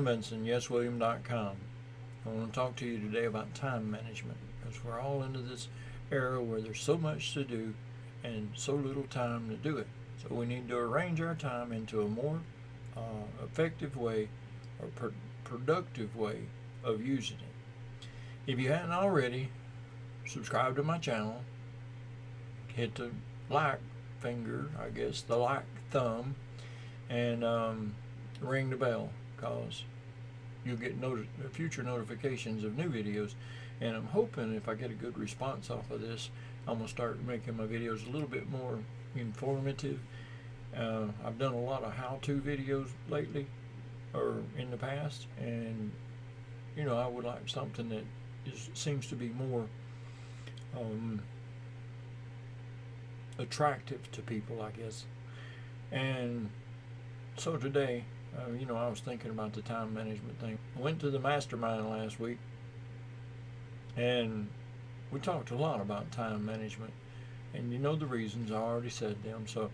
Vinson, yeswilliam.com. I want to talk to you today about time management, because we're all into this era where there's so much to do and so little time to do it. So we need to arrange our time into a more effective way or productive way of using it. If you hadn't already, subscribe to my channel, hit the like finger, I guess the like thumb, and ring the bell, because you'll get future notifications of new videos. And I'm hoping if I get a good response off of this, I'm going to start making my videos a little bit more informative. I've done a lot of how-to videos lately, or in the past, and I would like something that seems to be more attractive to people, I guess. And so today, I was thinking about the time management thing. I went to the mastermind last week, and we talked a lot about time management, and the reasons, I already said them. So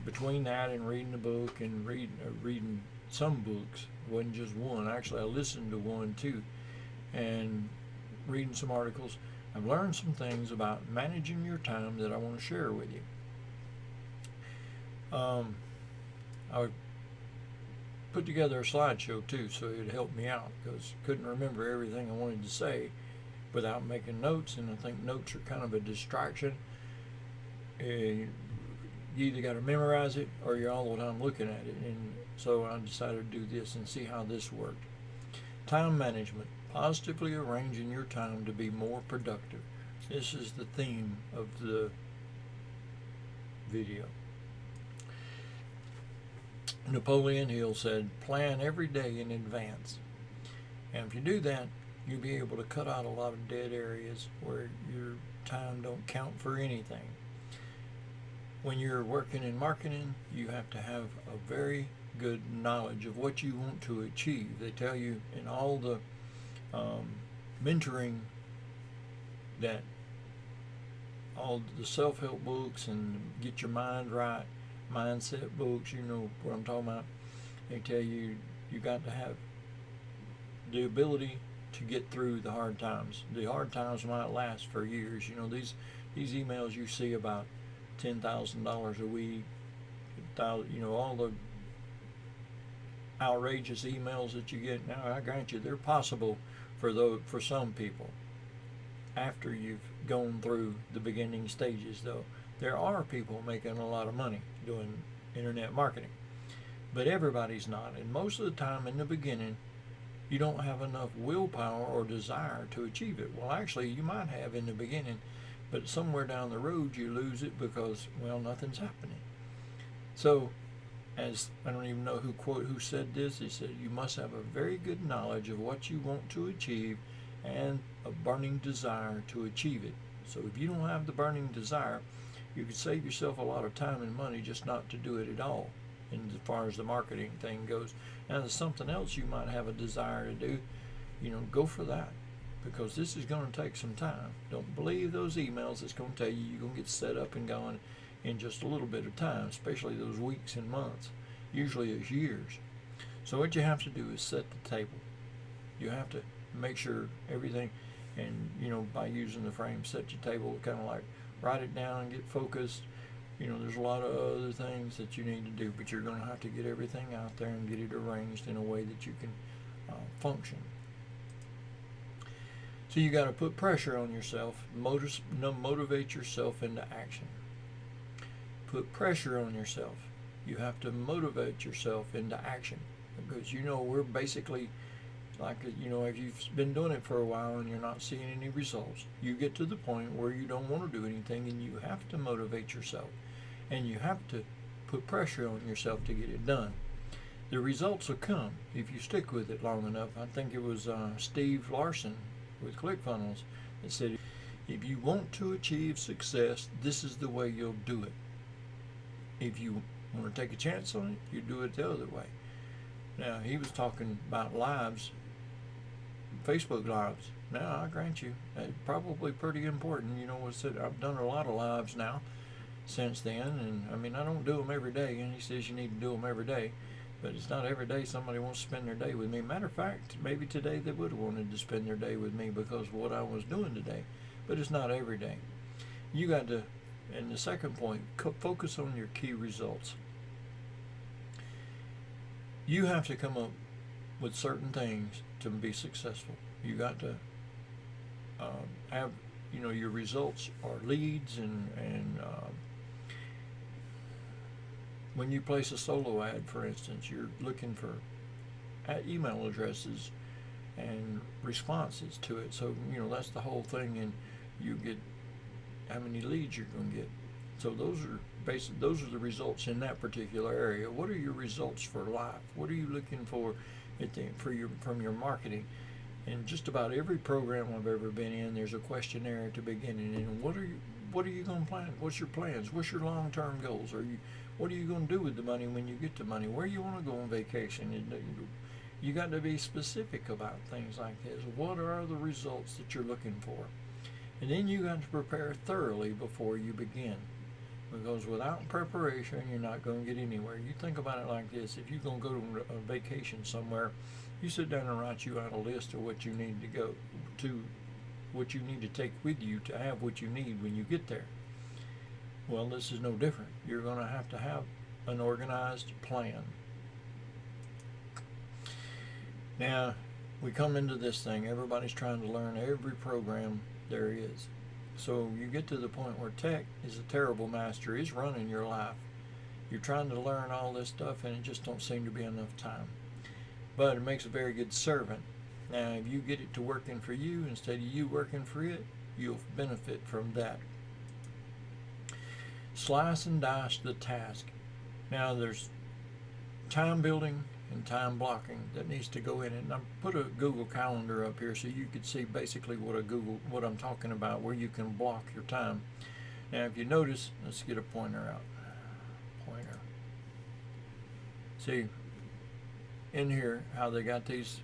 between that and reading the book and reading some books, it wasn't just one, actually I listened to one too, and reading some articles, I've learned some things about managing your time that I want to share with you. I put together a slideshow too, so it'd help me out, because I couldn't remember everything I wanted to say without making notes, and I think notes are kind of a distraction. You either got to memorize it or you're all the time looking at it, and so I decided to do this and see how this worked. Time management, positively arranging your time to be more productive. This is the theme of the video. Napoleon Hill said, plan every day in advance. And if you do that, you'll be able to cut out a lot of dead areas where your time don't count for anything. When you're working in marketing, you have to have a very good knowledge of what you want to achieve. They tell you in all the mentoring, that all the self-help books and get your mind right, mindset books, you know what I'm talking about. They tell you got to have the ability to get through the hard times. The hard times might last for years. These emails you see about $10,000 a week, all the outrageous emails that you get now. I grant you, they're possible for some people after you've gone through the beginning stages, though. There are people making a lot of money doing internet marketing, but everybody's not. And most of the time in the beginning, you don't have enough willpower or desire to achieve it. Well, actually, you might have in the beginning, but somewhere down the road you lose it because, nothing's happening. So, as I don't even know who said this, he said, you must have a very good knowledge of what you want to achieve and a burning desire to achieve it. So if you don't have the burning desire, you could save yourself a lot of time and money just not to do it at all, as far as the marketing thing goes. Now, there's something else you might have a desire to do, go for that, because this is going to take some time. Don't believe those emails that's going to tell you you're going to get set up and going in just a little bit of time, especially those weeks and months. Usually it's years. So what you have to do is set the table. You have to make sure everything, and by using the frame, set your table, kind of like write it down and get focused. There's a lot of other things that you need to do, but you're going to have to get everything out there and get it arranged in a way that you can function. So you got to put pressure on yourself, motivate yourself into action. Put pressure on yourself. You have to motivate yourself into action, because we're basically like, if you've been doing it for a while and you're not seeing any results, you get to the point where you don't want to do anything, and you have to motivate yourself, and you have to put pressure on yourself to get it done. The results will come if you stick with it long enough. I think it was Steve Larson with ClickFunnels that said, if you want to achieve success, this is the way you'll do it. If you want to take a chance on it, you do it the other way. Now, he was talking about lives, Facebook lives. Now, I grant you, that's probably pretty important. I've done a lot of lives now since then, and I don't do them every day, and he says you need to do them every day. But it's not every day somebody wants to spend their day with me. Matter of fact, maybe today they would have wanted to spend their day with me because of what I was doing today. But it's not every day. You got to, and the second point, focus on your key results. You have to come up with certain things to be successful. You got to have, your results are leads, and when you place a solo ad, for instance, you're looking for email addresses and responses to it. So, that's the whole thing, and you get how many leads you're going to get. So those are the results in that particular area. What are your results for life? What are you looking for from your marketing? And just about every program I've ever been in, there's a questionnaire at the beginning. And what are you going to plan? What's your plans? What's your long-term goals? What are you going to do with the money when you get the money? Where you want to go on vacation? And you got to be specific about things like this. What are the results that you're looking for? And then you got to prepare thoroughly before you begin. Because without preparation, you're not going to get anywhere. You think about it like this. If you're going to go to a vacation somewhere, you sit down and write you out a list of what you need to go to, what you need to take with you to have what you need when you get there. Well, this is no different. You're going to have an organized plan. Now, we come into this thing, everybody's trying to learn every program there is. So you get to the point where tech is a terrible master. It's running your life. You're trying to learn all this stuff, and it just don't seem to be enough time. But it makes a very good servant. Now, if you get it to working for you instead of you working for it, you'll benefit from that. Slice and dice the task. Now, there's time building and time blocking that needs to go in it. And I put a Google Calendar up here so you could see basically what I'm talking about, where you can block your time. Now, if you notice, let's get a pointer out. Pointer. See, in here, how they got these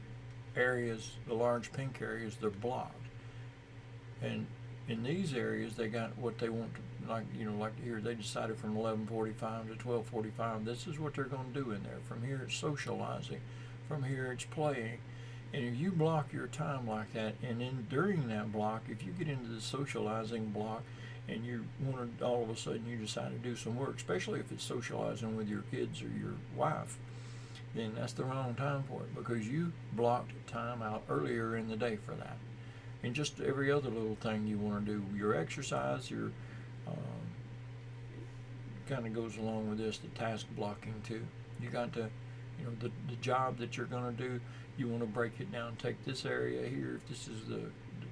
areas, the large pink areas, they're blocked. And in these areas, they got what they want to, like here, they decided from 11:45 to 12:45, this is what they're going to do in there. From here, it's socializing. From here, it's playing. And if you block your time like that, and then during that block, if you get into the socializing block, and you want to, all of a sudden you decide to do some work, especially if it's socializing with your kids or your wife, then that's the wrong time for it, because you blocked time out earlier in the day for that. And just every other little thing you want to do, your exercise, your kind of goes along with this, the task blocking too. You got to, the job that you're going to do, you want to break it down. Take this area here, if this is the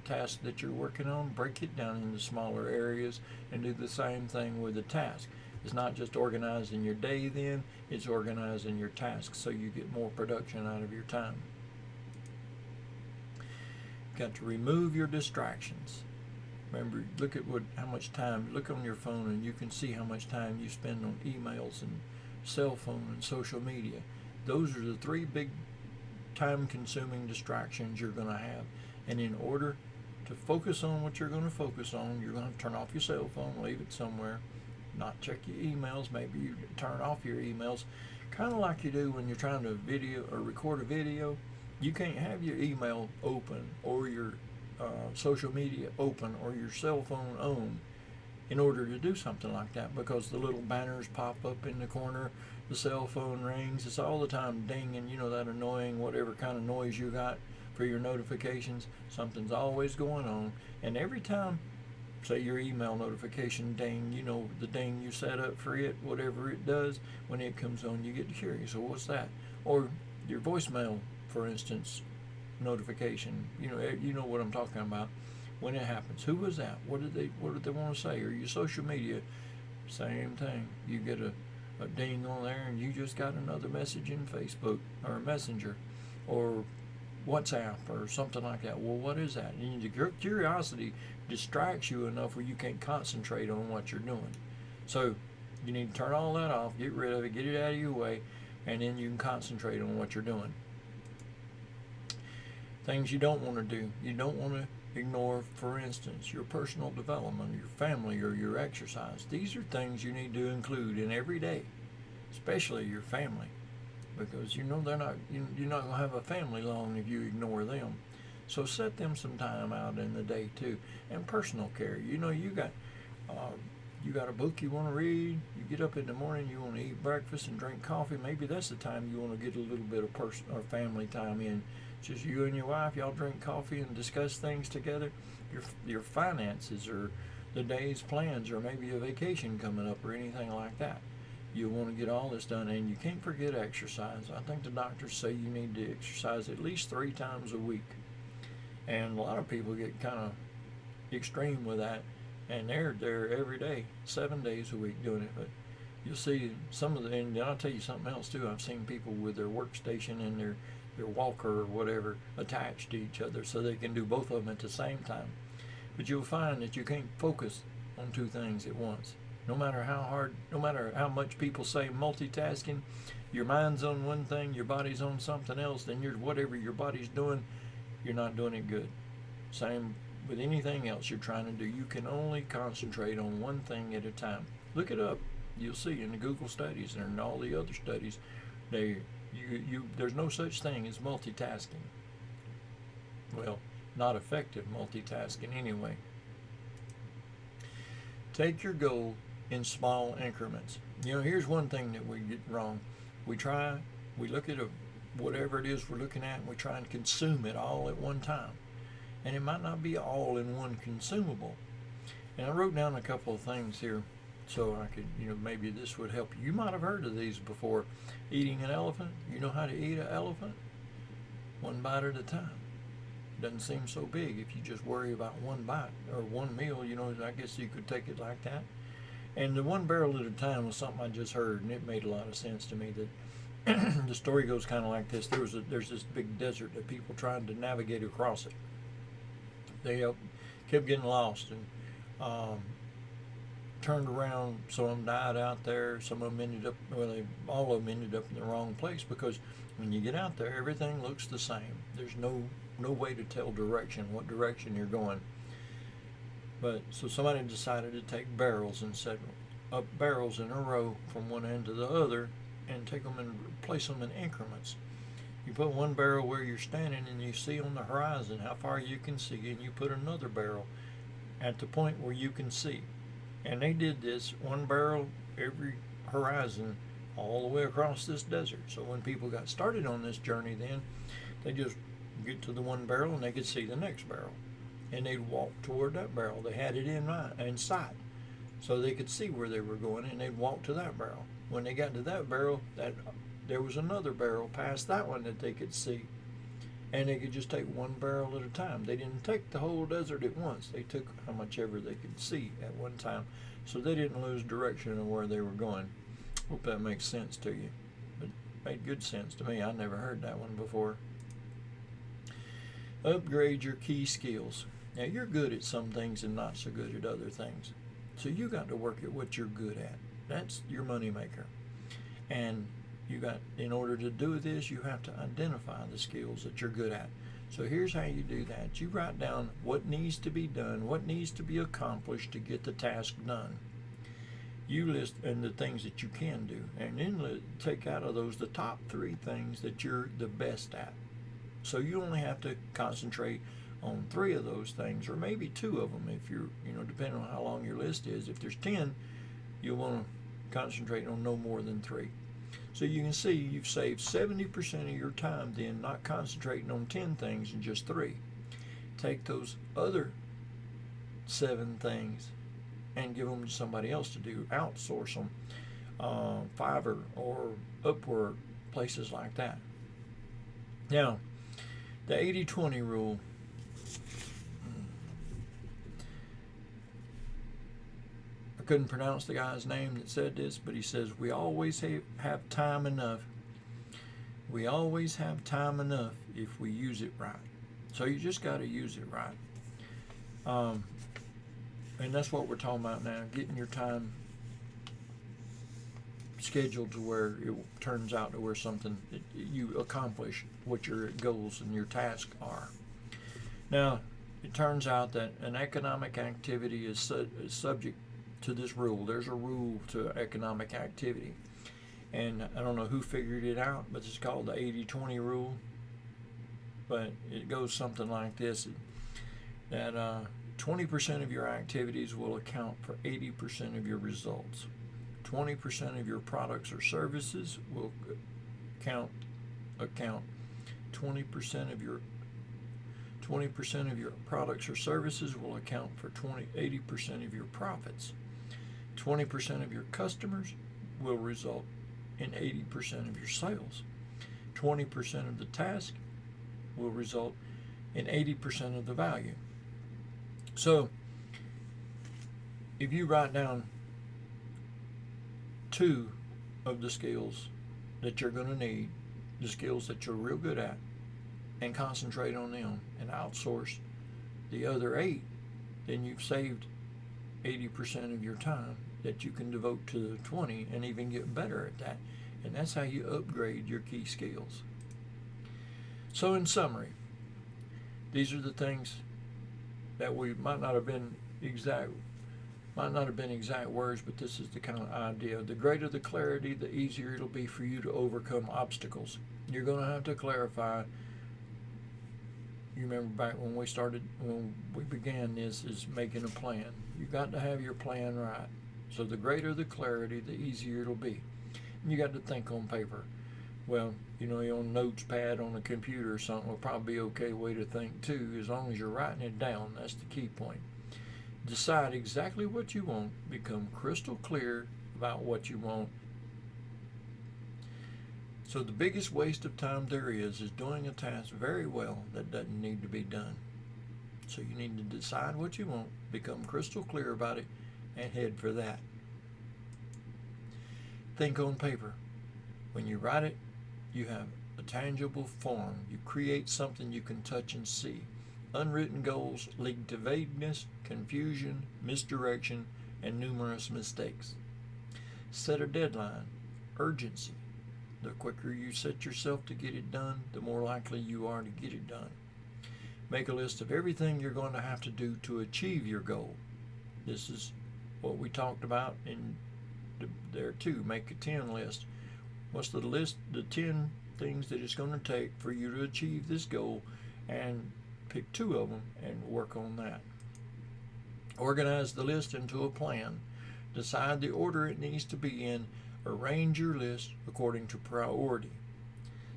task that you're working on, break it down into smaller areas and do the same thing with the task. It's not just organizing your day then, it's organizing your tasks so you get more production out of your time. You've got to remove your distractions. Remember, look at how much time, look on your phone and you can see how much time you spend on emails and cell phone and social media. Those are the three big time-consuming distractions you're going to have. And in order to focus on what you're going to focus on, you're going to turn off your cell phone, leave it somewhere, not check your emails. Maybe you turn off your emails, kind of like you do when you're trying to video or record a video. You can't have your email open or your social media open or your cell phone on in order to do something like that, because the little banners pop up in the corner, the cell phone rings, it's all the time dinging, that annoying whatever kind of noise you got for your notifications. Something's always going on, and every time, say your email notification ding, the ding you set up for it, whatever it does, when it comes on, you get curious, so what's that? Or your voicemail, for instance, notification, you know what I'm talking about. When it happens, who was that? What did they want to say? Or your social media, same thing. You get a ding on there, and you just got another message in Facebook or Messenger or WhatsApp or something like that. Well, what is that? And your curiosity distracts you enough where you can't concentrate on what you're doing. So you need to turn all that off, get rid of it, get it out of your way, and then you can concentrate on what you're doing. Things you don't want to do. You don't want to ignore, for instance, your personal development, your family, or your exercise. These are things you need to include in every day, especially your family. because you know you're not going to have a family long if you ignore them. So set them some time out in the day too. And personal care. You know, you got a book you want to read. You get up in the morning, you want to eat breakfast and drink coffee. Maybe that's the time you want to get a little bit of personal or family time in. Just you and your wife, y'all drink coffee and discuss things together. Your finances or the day's plans or maybe a vacation coming up or anything like that. You want to get all this done, and you can't forget exercise. I think the doctors say you need to exercise at least 3 times a week. And a lot of people get kind of extreme with that, and they're there every day, 7 days a week doing it. But you'll see some of the, and I'll tell you something else too. I've seen people with their workstation and their walker or whatever attached to each other so they can do both of them at the same time. But you'll find that you can't focus on 2 things at once. No matter how hard, no matter how much people say multitasking, your mind's on one thing, your body's on something else, then whatever your body's doing, you're not doing it good. Same with anything else you're trying to do. You can only concentrate on one thing at a time. Look it up. You'll see in the Google studies and in all the other studies, there's no such thing as multitasking. Well, not effective multitasking anyway. Take your goal in small increments. You know, here's one thing that we get wrong. We look at whatever it is we're looking at, and we try and consume it all at one time. And it might not be all in one consumable. And I wrote down a couple of things here so I could, maybe this would help you. You might have heard of these before. Eating an elephant. You know how to eat an elephant? 1 bite at a time. Doesn't seem so big if you just worry about 1 bite or 1 meal. I guess you could take it like that. And the 1 barrel at a time was something I just heard, and it made a lot of sense to me. That the story goes kind of like this. There's this big desert that people trying to navigate across it. They kept getting lost and turned around. Some of them died out there. Some of them all of them ended up in the wrong place, because when you get out there, everything looks the same. There's no way to tell what direction you're going. But so somebody decided to take barrels and set up barrels in a row from one end to the other and take them and place them in increments. You put 1 barrel where you're standing and you see on the horizon how far you can see, and you put another barrel at the point where you can see. And they did this 1 barrel every horizon all the way across this desert. So when people got started on this journey, then they just get to the 1 barrel and they could see the next barrel, and they'd walk toward that barrel. They had it in sight, so they could see where they were going, and they'd walk to that barrel. When they got to that barrel, there was another barrel past that one that they could see, and they could just take 1 barrel at a time. They didn't take the whole desert at once. They took how much ever they could see at one time, so they didn't lose direction of where they were going. Hope that makes sense to you. It made good sense to me. I never heard that one before. Upgrade your key skills. Now, you're good at some things and not so good at other things. So you got to work at what you're good at. That's your money maker. And in order to do this, you have to identify the skills that you're good at. So here's how you do that. You write down what needs to be done, what needs to be accomplished to get the task done. You list the things that you can do, and then take out of those the top 3 things that you're the best at. So you only have to concentrate on 3 of those things, or maybe 2 of them if you're, depending on how long your list is. If there's 10, you'll want to concentrate on no more than 3. So you can see you've saved 70% of your time then not concentrating on 10 things and just 3. Take those other 7 things and give them to somebody else to do. Outsource them, Fiverr or Upwork, places like that. Now, the 80-20 rule. I couldn't pronounce the guy's name that said this, but he says, we always have time enough. We always have time enough if we use it right. So you just got to use it right. And that's what we're talking about now, getting your time scheduled to where it turns out to where something you accomplish what your goals and your tasks are. Now, it turns out that an economic activity is subject to this rule. There's a rule to economic activity, And I don't know who figured it out, but it's called the 80-20 rule. But it goes something like this, that 20% of your activities will account for 80% of your results. 20% of your products or services will account 20% of your 20% of your products or services will account for 80% of your profits. 20% of your customers will result in 80% of your sales. 20% of the task will result in 80% of the value. So, if you write down 2 of the skills that you're going to need, the skills that you're real good at, and concentrate on them and outsource the other 8, then you've saved 80% of your time that you can devote to the 20 and even get better at that. And that's how you upgrade your key skills. So in summary, these are the things that we might not have been exact words, but this is the kind of idea. The greater the clarity, the easier it'll be for you to overcome obstacles. You're going to have to clarify. You remember back when we began this, is making a plan. You got to have your plan right. So the greater the clarity, the easier it'll be. And you got to think on paper. Well, your own notes pad on a computer or something will probably be an okay way to think too, as long as you're writing it down. That's the key point. Decide exactly what you want. Become crystal clear about what you want. So the biggest waste of time there is doing a task very well that doesn't need to be done. So you need to decide what you want, become crystal clear about it, and head for that. Think on paper. When you write it, you have a tangible form. You create something you can touch and see. Unwritten goals lead to vagueness, confusion, misdirection, and numerous mistakes. Set a deadline. Urgency. The quicker you set yourself to get it done, the more likely you are to get it done. Make a list of everything you're going to have to do to achieve your goal. This is what we talked about in there too. Make a 10 list. What's the list? The 10 things that it's going to take for you to achieve this goal, and pick 2 of them and work on that. Organize the list into a plan. Decide the order it needs to be in. Arrange your list according to priority.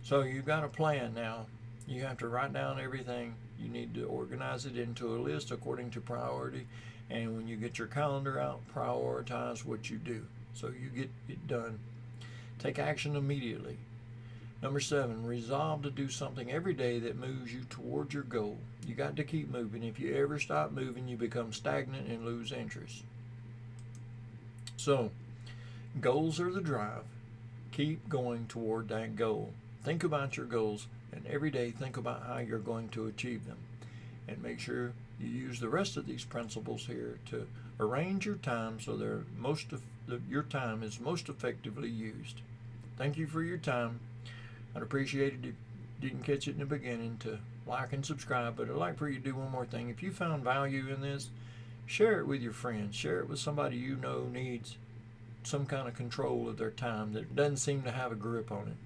So you've got a plan now. You have to write down everything. You need to organize it into a list according to priority. And when you get your calendar out, prioritize what you do so you get it done. Take action immediately. Number 7, resolve to do something every day that moves you toward your goal. You got to keep moving. If you ever stop moving, you become stagnant and lose interest. So, goals are the drive. Keep going toward that goal. Think about your goals, and every day think about how you're going to achieve them. And make sure you use the rest of these principles here to arrange your time so your time is most effectively used. Thank you for your time. I'd appreciate it if you didn't catch it in the beginning to like and subscribe, but I'd like for you to do one more thing. If you found value in this, share it with your friends. Share it with somebody you know needs some kind of control of their time that doesn't seem to have a grip on it.